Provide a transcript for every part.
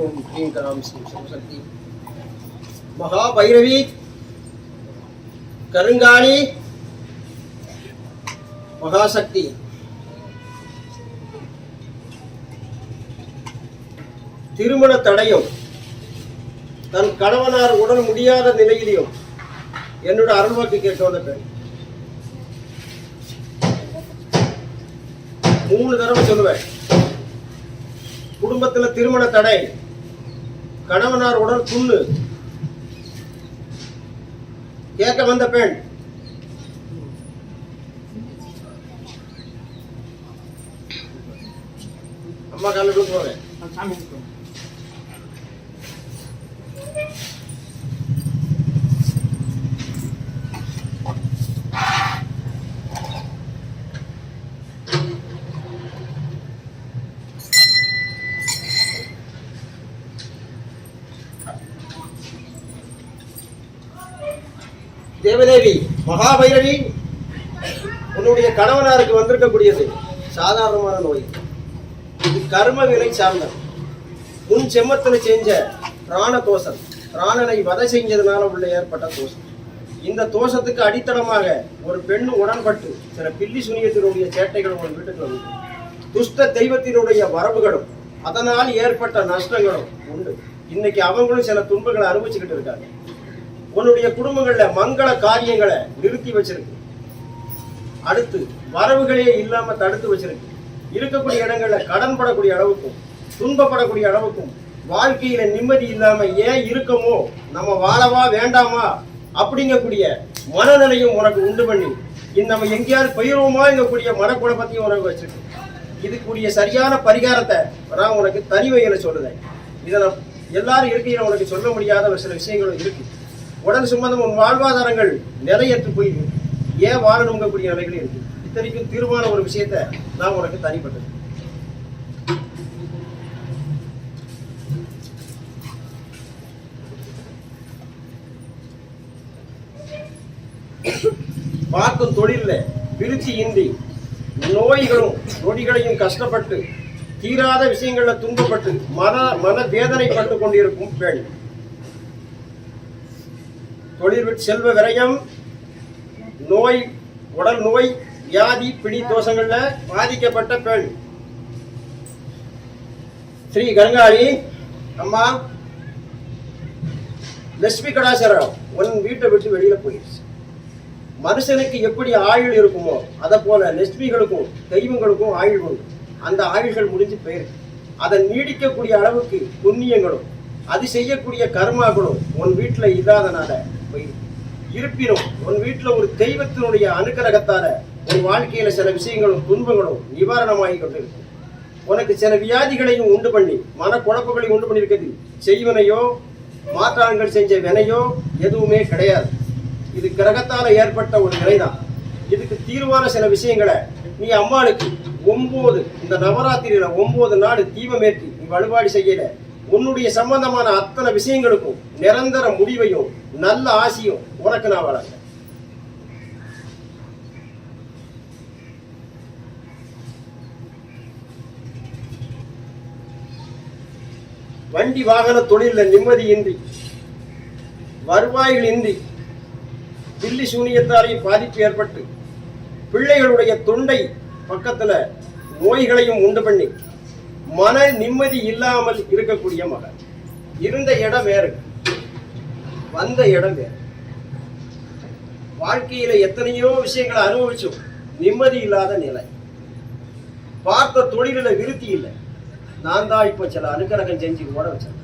ஓம் cream கராம் Sri Sivasakthi மகாபைரவி கருங்காளி மகாசக்தி திருமண தடையும் தன் கணவனார் உடல் முடியாத நிலையிலையும் என்னோட அருள்வாக்கு கேட்க வந்த பெண் 3 தடவை சொல்லுவேன். குடும்பத்துல திருமண தடை, கணவனார் உடல் புண்ணு, கேட்க வந்த பெண். அம்மா கால போவேன். தேவதேவி மகாபைரவி, உன்னுடைய கணவனாருக்கு வந்திருக்கக்கூடியது சாதாரணமான நோய். இது கர்ம வினை சார்ந்தது. உன் செம்மத்தில் செஞ்ச பிராண தோஷம், பிராணனை வதை செஞ்சதுனால உள்ள ஏற்பட்ட தோஷம். இந்த தோஷத்துக்கு அடித்தளமாக ஒரு பெண் உடன்பட்டு சில பில்லி சுனியத்தினுடைய சேட்டைகளும் ஒரு வீட்டுக்கு வந்து துஷ்ட தெய்வத்தினுடைய வரவுகளும் அதனால் ஏற்பட்ட நஷ்டங்களும் உண்டு. இன்னைக்கு அவங்களும் சில துன்பங்களை அனுபவிச்சுக்கிட்டு இருக்காங்க. உன்னுடைய குடும்பங்கள்ல மங்கள காரியங்களை நிறுத்தி வச்சிருக்கு. அடுத்து வரவுகளே இல்லாம தடுத்து வச்சிருக்கு. இருக்கக்கூடிய இடங்கள்ல கடன் படக்கூடிய அளவுக்கும் துன்பப்படக்கூடிய அளவுக்கும் வாழ்க்கையில நிம்மதி இல்லாம ஏன் இருக்கமோ, நம்ம வாழவா வேண்டாமா அப்படிங்கக்கூடிய மனநிலையும் உனக்கு உண்டு பண்ணி நம்ம எங்கேயாவது பயிரோமா எங்கக்கூடிய மனக்குழப்பத்தையும் உனக்கு வச்சிருக்கு. இதுக்குரிய சரியான பரிகாரத்தை நான் உனக்கு தனிவையில சொல்லுதேன். இதை நான் எல்லாரும் இருக்கையில உனக்கு சொல்ல முடியாத ஒரு சில விஷயங்களும் இருக்கு. உடல் சம்பந்தம் உன் வாழ்வாதாரங்கள் நிறையற்று போயிருக்கு. ஏன் வாழணுங்கக்கூடிய நிலைகளும் இருக்கு. இத்தனைக்கும் தீர்மான ஒரு விஷயத்த நான் உனக்கு தனிப்பட்டது. பார்க்கும் தொழில விருத்தி இன்றி நோய்களும் நொடிகளையும் கஷ்டப்பட்டு தீராத விஷயங்கள்ல துன்பப்பட்டு மன வேதனைப்பட்டு கொண்டிருக்கும் பெண். தொழில் செல்வ விரயம், நோய், உடல் நோய், வியாதி, பிடி தோஷங்கள்ல பாதிக்கப்பட்ட பெண். ஸ்ரீ கருங்காளி அம்மா லட்சுமி கடாசரம் உன் வீட்டை விட்டு வெளியில போயிடுச்சு. மனுஷனுக்கு எப்படி ஆயுள் இருக்குமோ அதை போல லட்சுமிகளுக்கும் தெய்வங்களுக்கும் ஆயுள் உண்டு. அந்த ஆயுள்கள் முடிஞ்சு போயிருக்கு. அதை நீடிக்கக்கூடிய அளவுக்கு புண்ணியங்களும் அது செய்யக்கூடிய கர்மாக்களும் உன் வீட்டுல இல்லாதனால இருப்பினும் உன் வீட்டுல ஒரு தெய்வத்தினுடைய அனுக்கிரகத்தால உன் வாழ்க்கையில சில விஷயங்களும் துன்பங்களும் நிவாரணமாகி கொண்டிருக்கு. உனக்கு சில வியாதிகளையும் உண்டு பண்ணி மனக்குழப்பங்களையும் உண்டு பண்ணியிருக்கிறது. செய்வனையோ மாற்றான்கள் செஞ்ச வினையோ எதுவுமே கிடையாது. இது கிரகத்தால ஏற்பட்ட ஒரு நிலைதான். இதுக்கு தீர்வான சில விஷயங்களை நீ அம்மாளுக்கு 9 இந்த நவராத்திரியில 9 நாள் தீபமேற்றி நீ வழிபாடு செய்யல உன்னுடைய சம்பந்தமான அத்தனை விஷயங்களுக்கும் நிரந்தர முடிவையும் நல்ல ஆசையும் உனக்கு நான் வழங்க. வண்டி வாகன தொழில நிம்மதியின்றி வருவாய்கள் இன்றி பில்லி சூனியத்தாரையும் பாதிப்பு ஏற்பட்டு பிள்ளைகளுடைய தொண்டை பக்கத்துல நோய்களையும் உண்டு பண்ணி மன நிம்மதி இல்லாமல் இருக்கக்கூடிய மகன். இருந்த இடம் வேறு, வந்த இடம் வேறு. வாழ்க்கையில எத்தனையோ விஷயங்களை அனுபவிச்சோம், நிம்மதி இல்லாத நிலை. பார்த்த தொழில விருத்தி இல்லை. நான் தான் இப்ப சில அனுக்கிரகம் செஞ்சு ஓட வச்சேன்.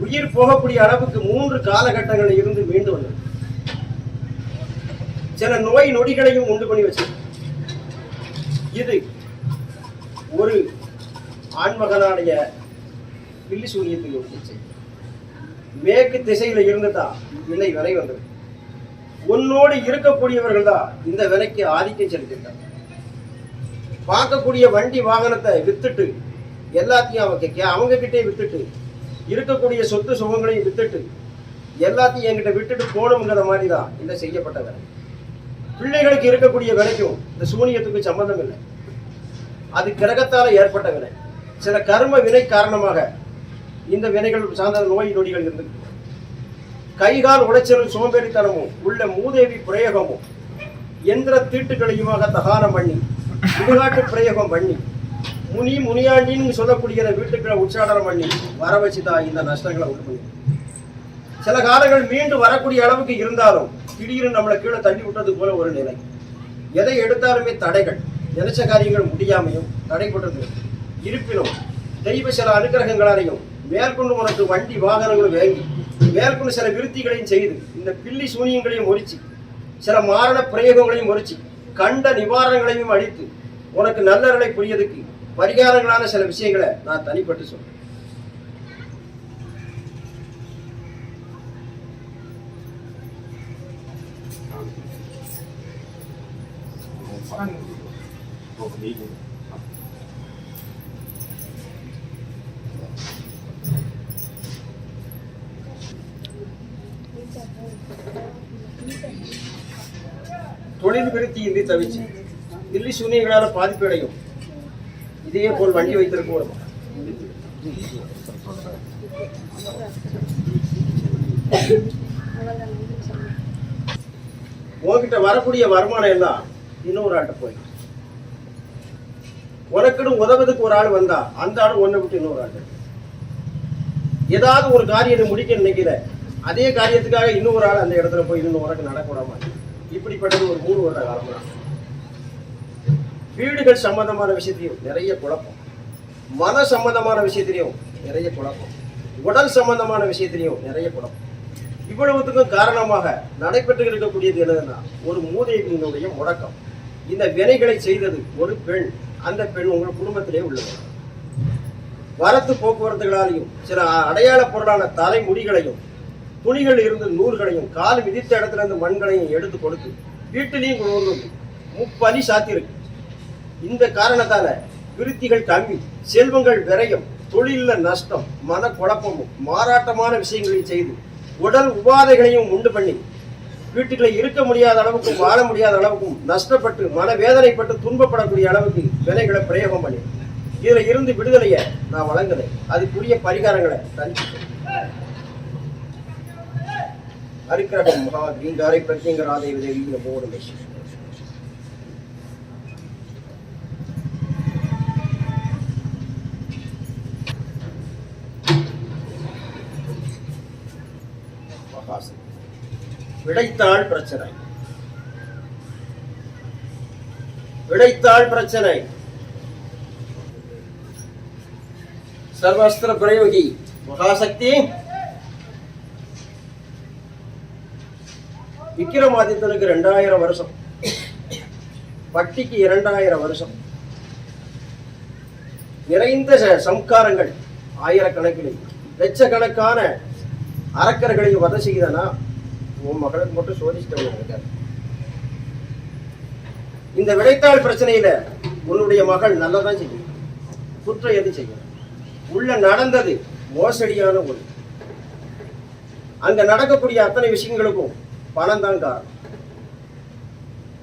உயிர் போகக்கூடிய அளவுக்கு 3 காலகட்டங்களில் இருந்து மீண்டு வந்தது. சில நோய் நொடிகளையும் உண்டு பண்ணி வச்சு இது ஒரு ஆண்மகனுடைய பில்லி சூரியத்தில் ஒரு மேற்கு திசையில இருந்துதான் வினை வரை வந்தது. உன்னோடு இருக்கக்கூடியவர்கள் தான் இந்த விலைக்கு ஆதிக்கம் செலுத்திருக்காங்க. பார்க்கக்கூடிய வண்டி வாகனத்தை வித்துட்டு எல்லாத்தையும் அவங்க கிட்டே வித்துட்டு இருக்கக்கூடிய சொத்து சுகங்களையும் வித்துட்டு எல்லாத்தையும் என்கிட்ட விட்டுட்டு போகணுங்கிற மாதிரி தான் இந்த செய்யப்பட்ட வேலை. பிள்ளைகளுக்கு இருக்கக்கூடிய விலைக்கும் இந்த சூனியத்துக்கு சம்பந்தம் இல்லை. அது கிரகத்தால ஏற்பட்ட வினை. சில கர்ம வினை காரணமாக இந்த வினைகள் சார்ந்த நோய் நொடிகள் இருந்து கைகால் உளைச்சலும் சோம்பேறித்தனமும் உள்ள மூதேவி பிரயோகமும் எந்திர தீட்டுகளையுமாக தகானம் பண்ணி இடுகாட்டு பிரயோகம் பண்ணி முனியாண்டின்னு சொல்லக்கூடிய வீட்டுக்களை உச்சாடனம் பண்ணி வர வச்சுதான் இந்த நஷ்டங்களை உண்டு பண்ணி சில காலங்கள் மீண்டும் வரக்கூடிய அளவுக்கு இருந்தாலும் திடீர்னு நம்மளை கீழே தள்ளி விட்டது போல ஒரு நிலை. எதை எடுத்தாலுமே தடைகள், நினைச்ச காரியங்கள் முடியாமையும் தடைப்பட்டது. இருப்பினும் தெய்வ சில அனுகிரகங்களாலையும் மேற்கொண்டு உனக்கு வண்டி வாகனங்களும் வாங்கி மேற்கொண்டு சில விருத்திகளையும் செய்து இந்த பில்லி சூனியங்களையும் ஒழிச்சு சில மாரண பிரயோகங்களையும் ஒழிச்சு கண்ட நிவாரணங்களையும் அளித்து உனக்கு நல்லறலை புரியதுக்கு பரிகாரங்களான சில விஷயங்களை நான் தனிப்பட்டு சொல்றேன். தொழில் விருத்தி இன்றி தவிச்சு தில்லி சூனியங்களால பாதிப்படையும். இதே போல் வண்டி வைத்திருக்க உன்கிட்ட வரக்கூடிய வருமானம் எல்லாம் இன்னொரு ஆள்கிட்ட போய் உனக்குன்னு உதவுறதுக்கு ஒரு ஆள் வந்தா அந்த ஆள் ஒன்னை விட்டு இன்னொரு ஆள். ஏதாவது ஒரு காரியத்தை முடிக்க நினைக்கிற அதே காரியத்துக்காக இன்னொரு ஆள் அந்த இடத்துல போய் இன்னும் உனக்கு நடக்கூடாம இப்படிப்பட்டது ஒரு 3 வருட காலம் தான். வீடுகள் சம்பந்தமான விஷயத்தையும் நிறைய குழப்பம், மன சம்பந்தமான விஷயத்திலையும் நிறைய குழப்பம், உடல் சம்பந்தமான விஷயத்திலையும் நிறைய குழப்பம். இவ்வளவுத்துக்கும் காரணமாக நடைபெற்று இருக்கக்கூடியது என்னதுன்னா ஒரு மூதேவியினுடைய முடக்கம். இந்த வினைகளை செய்தது ஒரு பெண். அந்த பெண் உங்கள் குடும்பத்திலே உள்ளது. வரத்து போக்குவரத்துகளாலையும் சில அடையாள பொருளான தலைமுடிகளையும் துணிகள் இருந்து நூல்களையும் கால் மிதித்த இடத்துல இருந்து மண்களையும் எடுத்து கொடுத்து வீட்டிலையும் கொண்டு வந்து முப்பலி சாத்தியிருக்கு. இந்த காரணத்தால விருத்திகள் கம்மி, செல்வங்கள் விரயம், தொழில நஷ்டம், மன குழப்பமும் மாறாட்டமான விஷயங்களையும் செய்து உடல் உபாதைகளையும் உண்டு பண்ணி வீட்டுக்குள்ள இருக்க முடியாத அளவுக்கும் வாழ முடியாத அளவுக்கும் நஷ்டப்பட்டு மன வேதனைப்பட்டு துன்பப்படக்கூடிய அளவுக்கு வினைகளை பிரயோகம் பண்ணி இதுல இருந்து விடுதலையை நான் வழங்குறேன். அதுக்குரிய பரிகாரங்களை தனிச்சு அரிக்கிரகம் மகா தீங்காரை பிரத்யங்கராதை தேவி போடுமே. விடைத்தாள் பிரச்சனை, விடைத்தாள் பிரச்சனை. சர்வாஸ்திர பிரயோகி மகாசக்தி விக்கிரமாதித்தனுக்கு 2000 வருஷம், பட்டிக்கு 2000 வருஷம், நிறைந்த சம்காரங்கள், ஆயிரக்கணக்கில் லட்சக்கணக்கான அரக்கர்களையும் வதை செய்தனா உன் மகளுக்கு மட்டும் சோதிச்சிட்டு. இந்த விடைத்தாள் பிரச்சனையில உன்னுடைய மகள் நல்லதான் செய்யும், குற்றம் எது செய்யும். உள்ள நடந்தது மோசடியான ஒன்று. அங்க நடக்கக்கூடிய அத்தனை விஷயங்களுக்கும் பணம் தான் காரணம்.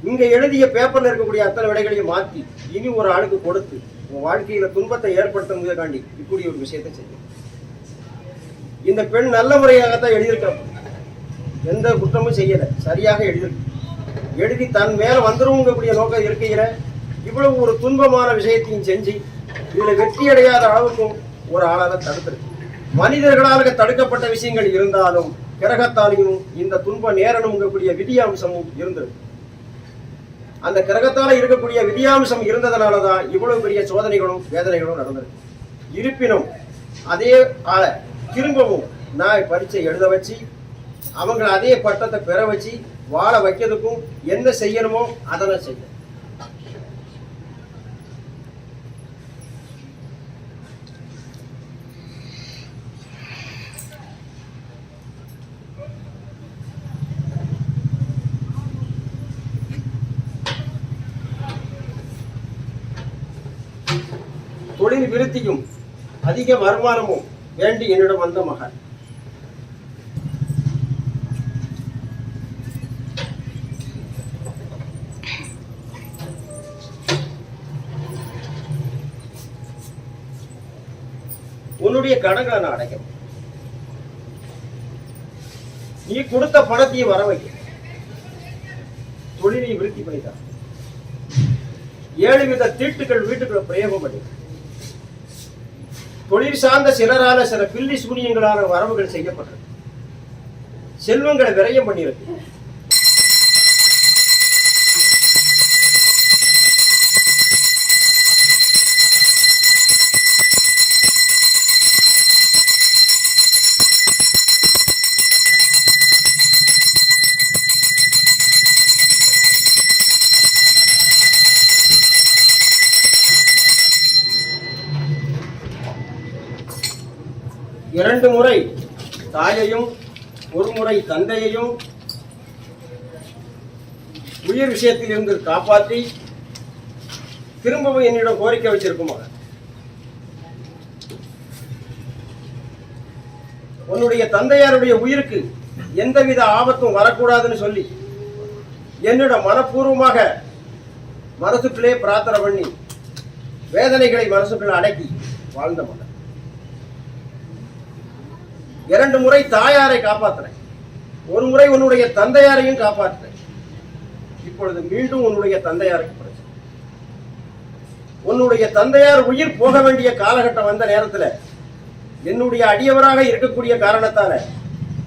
இங்க எழுதிய பேப்பர்ல இருக்கக்கூடிய அத்தனை விடைகளையும் மாற்றி இனி ஒரு ஆளுக்கு கொடுத்து உன் வாழ்க்கையில துன்பத்தை ஏற்படுத்துவதற்காண்டி இப்படி ஒரு விஷயத்தை செய்யும். இந்த பெண் நல்ல முறையாகத்தான் எழுதியிருக்க, எந்த குற்றமும் செய்யல, சரியாக எழுதி தன் மேல வந்துருவங்கக்கூடிய நோக்கம் இருக்கையில இவ்வளவு ஒரு துன்பமான விஷயத்தையும் செஞ்சு இதுல வெற்றி அடையாத அளவுக்கும் ஒரு ஆளாக தடுத்திருக்கு. மனிதர்களாக தடுக்கப்பட்ட விஷயங்கள் இருந்தாலும் கிரகத்தாலையும் இந்த துன்ப நேரணுங்கக்கூடிய விதியாம்சமும் இருந்தது. அந்த கிரகத்தால இருக்கக்கூடிய விதியாம்சம் இருந்ததுனாலதான் இவ்வளவு பெரிய சோதனைகளும் வேதனைகளும் நடந்திருக்கு. இருப்பினும் அதே ஆளை திரும்பவும் நான் பரீட்சை எழுத வச்சு அவங்க அதே பட்டத்தை பெற வச்சு வாழ வைக்கிறதுக்கும் என்ன செய்யணுமோ அதெல்லாம் செய்ய. தொழில் விருத்தியும் அதிக வருமானமும் வேண்டி என்னிடம் வந்த மகன் உன்னுடைய கடன்களை நான் அடைக்கணும். நீ கொடுத்த பணத்தையும் வர வைக்க, தொழிலையும் விருத்தி பண்ணிட்டான். 7 வித தீட்டுகள் வீட்டுக்குள்ள பிரயோகம் பண்ணி, தொழில் சார்ந்த சிலரால சில பில்லி சூனியங்களான வரவுகள் செய்யப்பட்டது. செல்வங்களை விரயம் பண்ணியிருக்கு. இரண்டு முறை தாயையும் ஒரு முறை தந்தையையும் உயிர் விஷயத்தில் இருந்து காப்பாற்றி திரும்பவும் என்னிடம் கோரிக்கை வச்சிருக்குமா, உன்னுடைய தந்தையாருடைய உயிருக்கு எந்தவித ஆபத்தும் வரக்கூடாதுன்னு சொல்லி என்னிடம் மனப்பூர்வமாக மனசுக்குள்ளே பிரார்த்தனை பண்ணி வேதனைகளை மனசுக்குள்ள அடக்கி வாழ்ந்த மகன். 2 முறை தாயாரை காப்பாற்றினேன், ஒரு முறை உன்னுடைய தந்தையாரையும் காப்பாற்றினேன். இப்பொழுது மீண்டும் உன்னுடைய தந்தையாருக்கு பிரச்சனை. உன்னுடைய தந்தையார் உயிர் போக வேண்டிய காலகட்டம் வந்த நேரத்தில் என்னுடைய அடியவராக இருக்கக்கூடிய காரணத்தால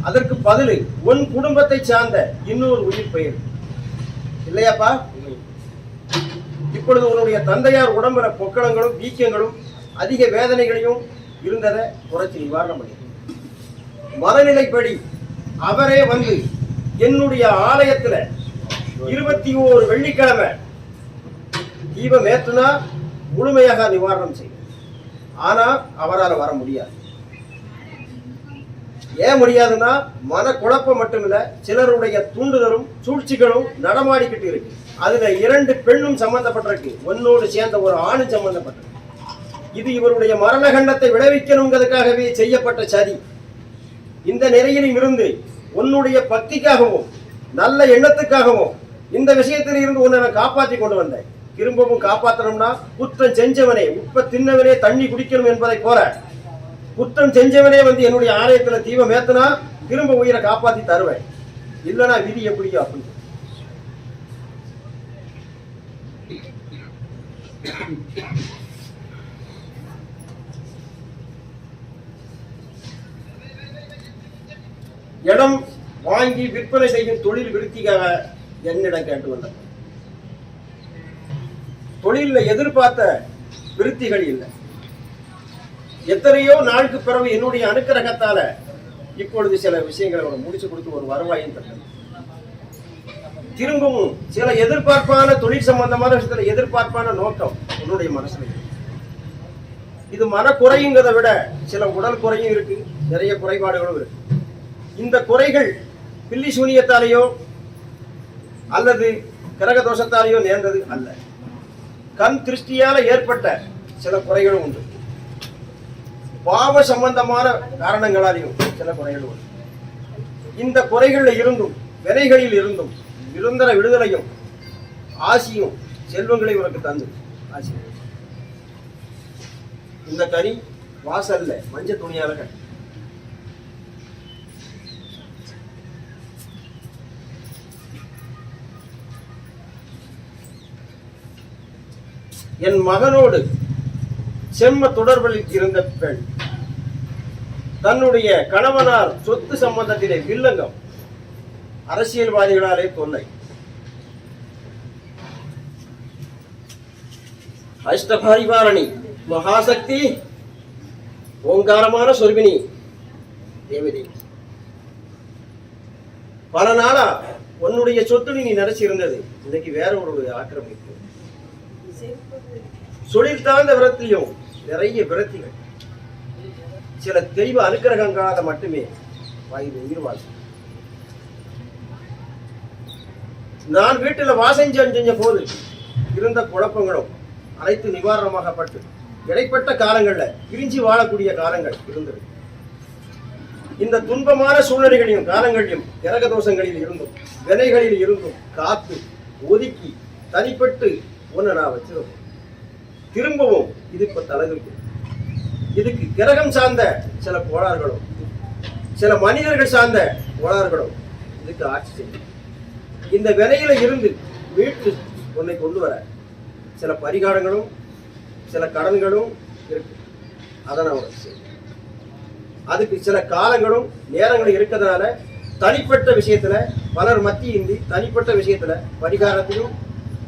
அதற்கு பதில் உன் குடும்பத்தை சார்ந்த இன்னொரு உயிர் பெயர் இல்லையாப்பா. இப்பொழுது உன்னுடைய தந்தையார் உடம்புல பொக்களங்களும் வீக்கங்களும் அதிக வேதனைகளையும் இருந்ததை குறைச்சி நிவாரணம் பண்ணி மனநிலைப்படி அவரே வந்து என்னுடைய ஆலயத்துல 21 வெள்ளிக்கிழமை தீபம் ஏற்றுனா முழுமையாக நிவாரணம் செய்யும். ஆனா அவரால் வர முடியாது. ஏன் முடியாதுன்னா மன குழப்பம் மட்டுமில்ல, சிலருடைய தூண்டுதலும் சூழ்ச்சிகளும் நடமாடிக்கிட்டு இருக்கு. அதுல 2 பெண்ணும் சம்பந்தப்பட்டிருக்கு, ஒன்னோடு சேர்ந்த ஒரு ஆணும் சம்பந்தப்பட்டிருக்கு. இது இவருடைய மரணகண்டத்தை விளைவிக்கணுங்கிறதுக்காகவே செய்யப்பட்ட சதி. இந்த நிலையிலும் இருந்து உன்னுடைய பக்திக்காகவும் நல்ல எண்ணத்துக்காகவும் இந்த விஷயத்தில் இருந்து உன்னை நான் காப்பாற்றி கொண்டு வந்தேன். திரும்பவும் காப்பாற்றணும்னா குற்றம் செஞ்சவனே உப்ப தின்னவனே தண்ணி குடிக்கணும் என்பதை போல குற்றம் செஞ்சவனே வந்து என்னுடைய ஆலயத்துல தீபம் ஏத்துனா திரும்ப உயிரை காப்பாற்றி தருவேன். இல்லைன்னா விதி எப்படியோ அப்படி. இடம் வாங்கி விற்பனை செய்யும் தொழில் விருத்திக்காக என்னிடம் கேட்டு வந்தார். தொழிலில் எதிர்பார்த்த விருத்திகள் இல்லை. எத்தனையோ நாளுக்கு பிறகு என்னுடைய அனுக்கிரகத்தால இப்பொழுது சில விஷயங்களை முடிச்சு கொடுத்து ஒரு வருவாயும் தந்தது. திரும்பவும் சில எதிர்பார்ப்பான தொழில் சம்பந்தமான விஷயத்துல எதிர்பார்ப்பான நோக்கம் உன்னுடைய மனசுல. இது மனக்குறைங்கிறத விட சில உடல் குறையும் இருக்கு, நிறைய குறைபாடுகளும் இருக்கு. இந்த குறைகள் பில்லி சூனியத்தாலேயோ அல்லது கிரக தோஷத்தாலேயோ நேர்ந்தது அல்ல. கண் திருஷ்டியால ஏற்பட்ட சில குறைகளும் உண்டு. பாவ சம்பந்தமான காரணங்களாலேயும் சில குறைகள் உண்டு. இந்த குறைகளில் இருந்தும் வினைகளில் இருந்தும் நிரந்தர விடுதலையும் ஆசியும் செல்வங்களை உனக்கு தந்து ஆசி. இந்த கனி வாசல்ல மஞ்சள் துணியால கட்டி என் மகனோடு செம்ம தொடர்பில் இருந்த பெண் தன்னுடைய கணவனார் சொத்து சம்பந்தத்திலே வில்லங்கம், அரசியல்வாதிகளாலே தொல்லை, அஷ்டபாரிவாரணி மகாசக்தி ஓங்காரமான சொர்பினி தேவதி, பல நாளா உன்னுடைய சொத்து நீ நினைச்சு இருந்தது இன்னைக்கு வேற ஒரு ஆக்கிரமிப்பு. தொழில் தாழ்ந்த விரத்திலையும் நிறைய விரத்திகள், சில தெய்வ அனுக்கிரகங்களால மட்டுமே வயது உயிர் வாழ்க்கை. நான் வீட்டில் வாசம் செஞ்ச போது இருந்த குழப்பங்களும் அனைத்து நிவாரணமாகப்பட்டு இடைப்பட்ட காலங்கள்ல பிரிஞ்சு வாழக்கூடிய காலங்கள் இருந்தது. இந்த துன்பமான சூழ்நிலைகளையும் காலங்களையும் கிரக தோஷங்களில் இருந்தும் வினைகளில் இருந்தும் காத்து ஒதுக்கி தனிப்பட்டு ஒன்று நான் வச்சிருந்தேன். திரும்பவும் இது இப்ப தலைதூக்கி இதுக்கு கிரகம் சார்ந்த சில கோளாறுகளும் சில மனிதர்கள் சார்ந்த கோளாறுகளும் இதுக்கு ஆட்சி செய்யும். இந்த வினையில இருந்து மீட்டு உன்னை கொண்டு வர சில பரிகாரங்களும் சில கடன்களும் இருக்கு. அதை நான் உனக்கு செய்வேன். அதுக்கு சில காலங்களும் நேரங்களும் இருக்கிறதுனால தனிப்பட்ட விஷயத்துல பலர் மத்தியின்றி தனிப்பட்ட விஷயத்துல பரிகாரத்தையும்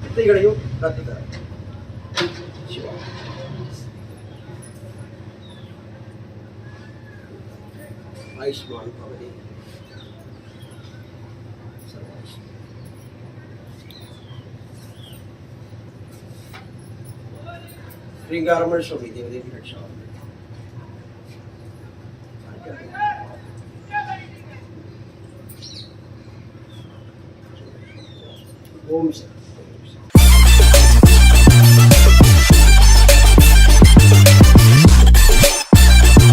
வித்தைகளையும் கத்துத்தர. சிவா ஆயுஷ்மான் பவதி ஸ்ரீங்காரமன் சொல்லி தேவதேவி ரட்சா. ஓம் சக்தி.